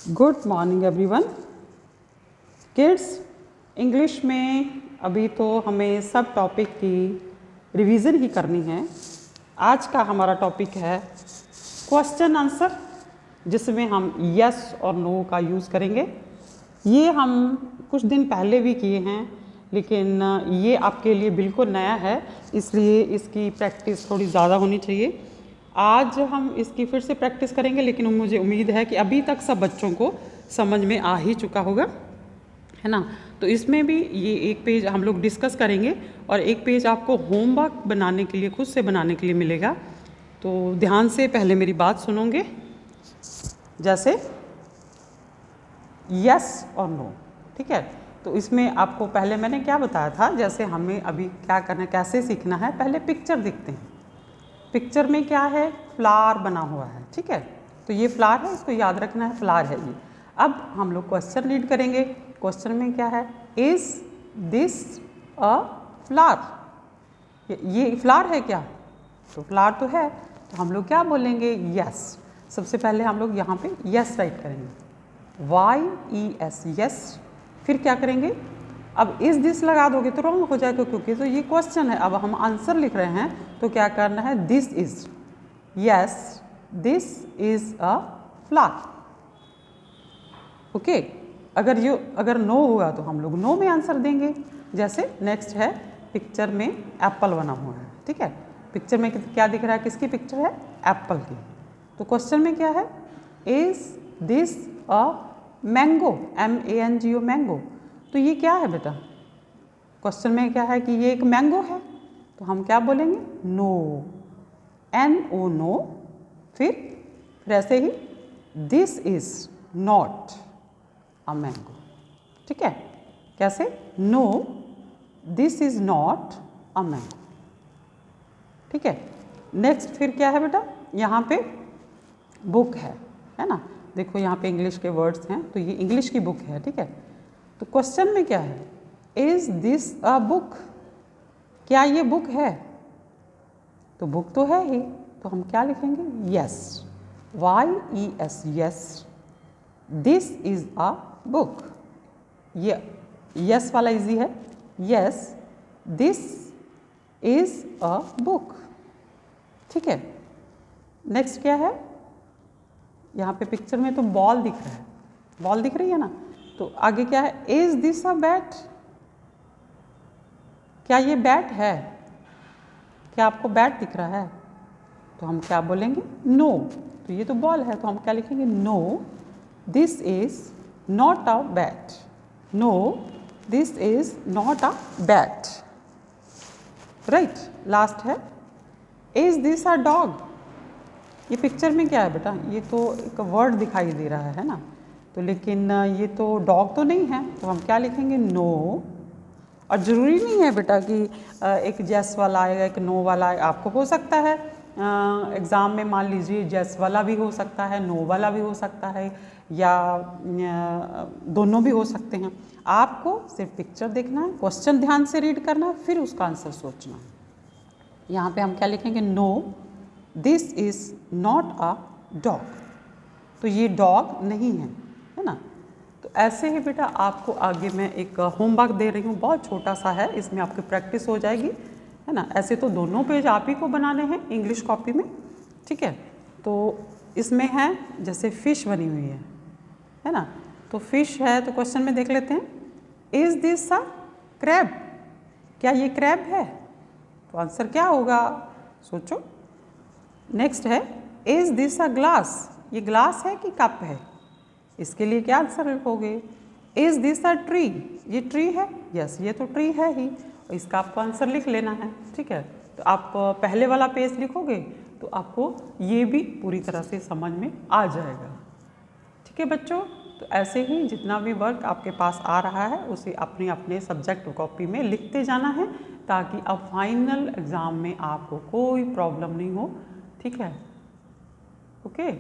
Good morning everyone. Kids, English में अभी तो हमें सब टॉपिक की रिवीजन ही करनी है। आज का हमारा टॉपिक है क्वेश्चन आंसर, जिसमें हम यस और नो का यूज़ करेंगे। ये हम कुछ दिन पहले भी किए हैं, लेकिन ये आपके लिए बिल्कुल नया है, इसलिए इसकी प्रैक्टिस थोड़ी ज़्यादा होनी चाहिए। आज हम इसकी फिर से प्रैक्टिस करेंगे, लेकिन मुझे उम्मीद है कि अभी तक सब बच्चों को समझ में आ ही चुका होगा, है ना। तो इसमें भी ये एक पेज हम लोग डिस्कस करेंगे और एक पेज आपको होमवर्क बनाने के लिए, खुद से बनाने के लिए मिलेगा। तो ध्यान से पहले मेरी बात सुनोगे, जैसे यस और नो, ठीक है। तो इसमें आपको पहले मैंने क्या बताया था, जैसे हमें अभी क्या करना है, कैसे सीखना है। पहले पिक्चर देखते हैं। पिक्चर में क्या है, फ्लावर बना हुआ है, ठीक है। तो ये फ्लावर है, इसको याद रखना है, फ्लावर है ये। अब हम लोग क्वेश्चन रीड करेंगे। क्वेश्चन में क्या है, इज दिस अ फ्लावर, ये फ्लावर है क्या, तो फ्लावर तो है, तो हम लोग क्या बोलेंगे, यस। सबसे पहले हम लोग यहाँ पे यस राइट करेंगे, YES, यस। फिर क्या करेंगे, अब इस दिस लगा दोगे तो रॉन्ग हो जाएगा, क्योंकि तो ये क्वेश्चन है। अब हम आंसर लिख रहे हैं, तो क्या करना है, this is, yes this is a flower, okay. अगर नो हुआ तो हम लोग नो में आंसर देंगे। जैसे नेक्स्ट है, पिक्चर में एप्पल बना हुआ है, ठीक है। पिक्चर में क्या दिख रहा है, किसकी पिक्चर है, एप्पल की। तो क्वेश्चन में क्या है, is this a mango, MANGO, mango. तो ये क्या है बेटा, क्वेश्चन में क्या है कि ये एक मैंगो है, तो हम क्या बोलेंगे, नो, NO, नो। फिर ऐसे ही, this is not a mango, ठीक है। कैसे, no this is not a mango, ठीक है। नेक्स्ट फिर क्या है बेटा, यहाँ पे बुक है ना। देखो यहाँ पे इंग्लिश के वर्ड्स हैं, तो ये इंग्लिश की बुक है, ठीक है। तो क्वेश्चन में क्या है, इज दिस अ बुक, क्या ये बुक है, तो बुक तो है ही, तो हम क्या लिखेंगे, yes, YES, yes, this is a book. ये यस वाला इजी है, yes this is a book, ठीक है। नेक्स्ट क्या है, यहाँ पे पिक्चर में तो बॉल दिख रहा है, बॉल दिख रही है ना। तो आगे क्या है, इज दिस अ बैट, क्या ये बैट है, क्या आपको बैट दिख रहा है, तो हम क्या बोलेंगे, नो। तो ये तो बॉल है, तो हम क्या लिखेंगे, no this is not a bat, no this is not a bat, right. Last है, इज दिस अ डॉग, ये पिक्चर में क्या है बेटा, ये तो एक वर्ड दिखाई दे रहा है ना, तो लेकिन ये तो डॉग तो नहीं है, तो हम क्या लिखेंगे, नो। और ज़रूरी नहीं है बेटा कि एक जेस वाला आएगा, एक नो वाला आएगा। आपको हो सकता है एग्ज़ाम में, मान लीजिए जेस वाला भी हो सकता है, नो वाला भी हो सकता है, या दोनों भी हो सकते हैं। आपको सिर्फ पिक्चर देखना है, क्वेश्चन ध्यान से रीड करना है, फिर उसका आंसर सोचना है। यहाँ पे हम क्या लिखेंगे, no this is not a dog, तो ये डॉग नहीं है ना। तो ऐसे ही बेटा आपको आगे मैं एक होमवर्क दे रही हूँ, बहुत छोटा सा है, इसमें आपकी प्रैक्टिस हो जाएगी, है ना। ऐसे तो दोनों पेज आप ही को बनाने हैं इंग्लिश कॉपी में, ठीक है। तो इसमें है जैसे फिश बनी हुई है ना। तो फिश है, तो क्वेश्चन में देख लेते हैं, इज दिस अ क्रैब, क्या ये क्रैब है, तो आंसर क्या होगा, सोचो। नेक्स्ट है, इज दिस अ ग्लास, ये ग्लास है कि कप है, इसके लिए क्या आंसर लिखोगे, इज दिस अ ट्री, ये ट्री है, यस ये तो ट्री है ही, इसका आपको आंसर लिख लेना है, ठीक है। तो आप पहले वाला पेज लिखोगे तो आपको ये भी पूरी तरह से समझ में आ जाएगा, ठीक है बच्चों। तो ऐसे ही जितना भी वर्क आपके पास आ रहा है, उसे अपने अपने सब्जेक्ट कॉपी में लिखते जाना है, ताकि अब फाइनल एग्ज़ाम में आपको कोई प्रॉब्लम नहीं हो, ठीक है, ओके।